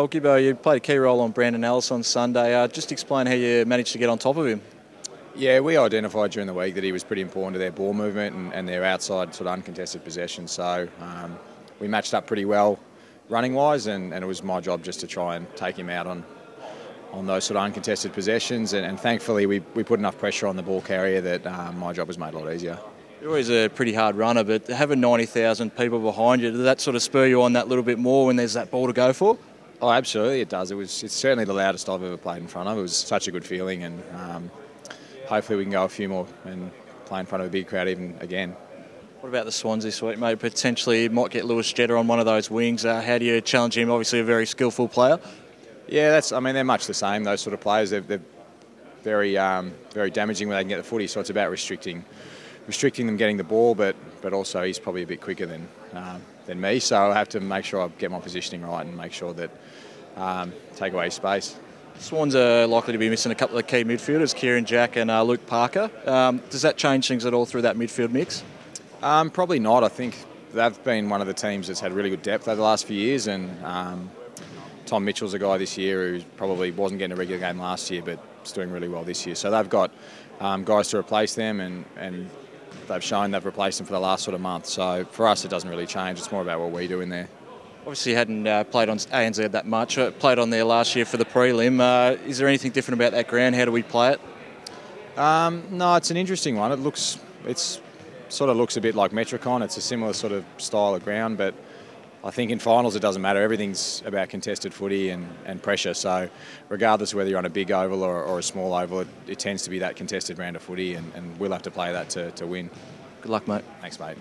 Well, Gibbo, you played a key role on Brandon Ellis on Sunday. Just explain how you managed to get on top of him. Yeah, we identified during the week that he was pretty important to their ball movement and their outside sort of uncontested possession. So we matched up pretty well running-wise, and it was my job just to try and take him out on those sort of uncontested possessions. And thankfully we put enough pressure on the ball carrier that my job was made a lot easier. You're always a pretty hard runner, but having 90,000 people behind you, does that sort of spur you on that little bit more when there's that ball to go for? Oh, absolutely, it does. It's certainly the loudest I've ever played in front of. It was such a good feeling, and hopefully we can go a few more and play in front of a big crowd even again. What about the Swans this week, mate? Potentially might get Lewis Jetta on one of those wings. How do you challenge him? Obviously a very skillful player. Yeah, they're much the same, those sort of players. They're very damaging when they can get the footy, so it's about restricting them getting the ball, but also he's probably a bit quicker than me, so I have to make sure I get my positioning right and make sure that take away space. Swans are likely to be missing a couple of key midfielders, Kieran Jack and Luke Parker. Does that change things at all through that midfield mix? Probably not. I think they've been one of the teams that's had really good depth over the last few years, and Tom Mitchell's a guy this year who probably wasn't getting a regular game last year but is doing really well this year. So they've got guys to replace them, and they've shown they've replaced them for the last sort of month. So for us it doesn't really change. It's more about what we do in there. Obviously you hadn't played on ANZ that much. Played on there last year for the prelim. Is there anything different about that ground? How do we play it? No, it's an interesting one. It sort of looks a bit like Metricon. It's a similar sort of style of ground, but I think in finals it doesn't matter. Everything's about contested footy and pressure. So regardless of whether you're on a big oval or a small oval, it tends to be that contested round of footy, and we'll have to play that to win. Good luck, mate. Thanks, mate.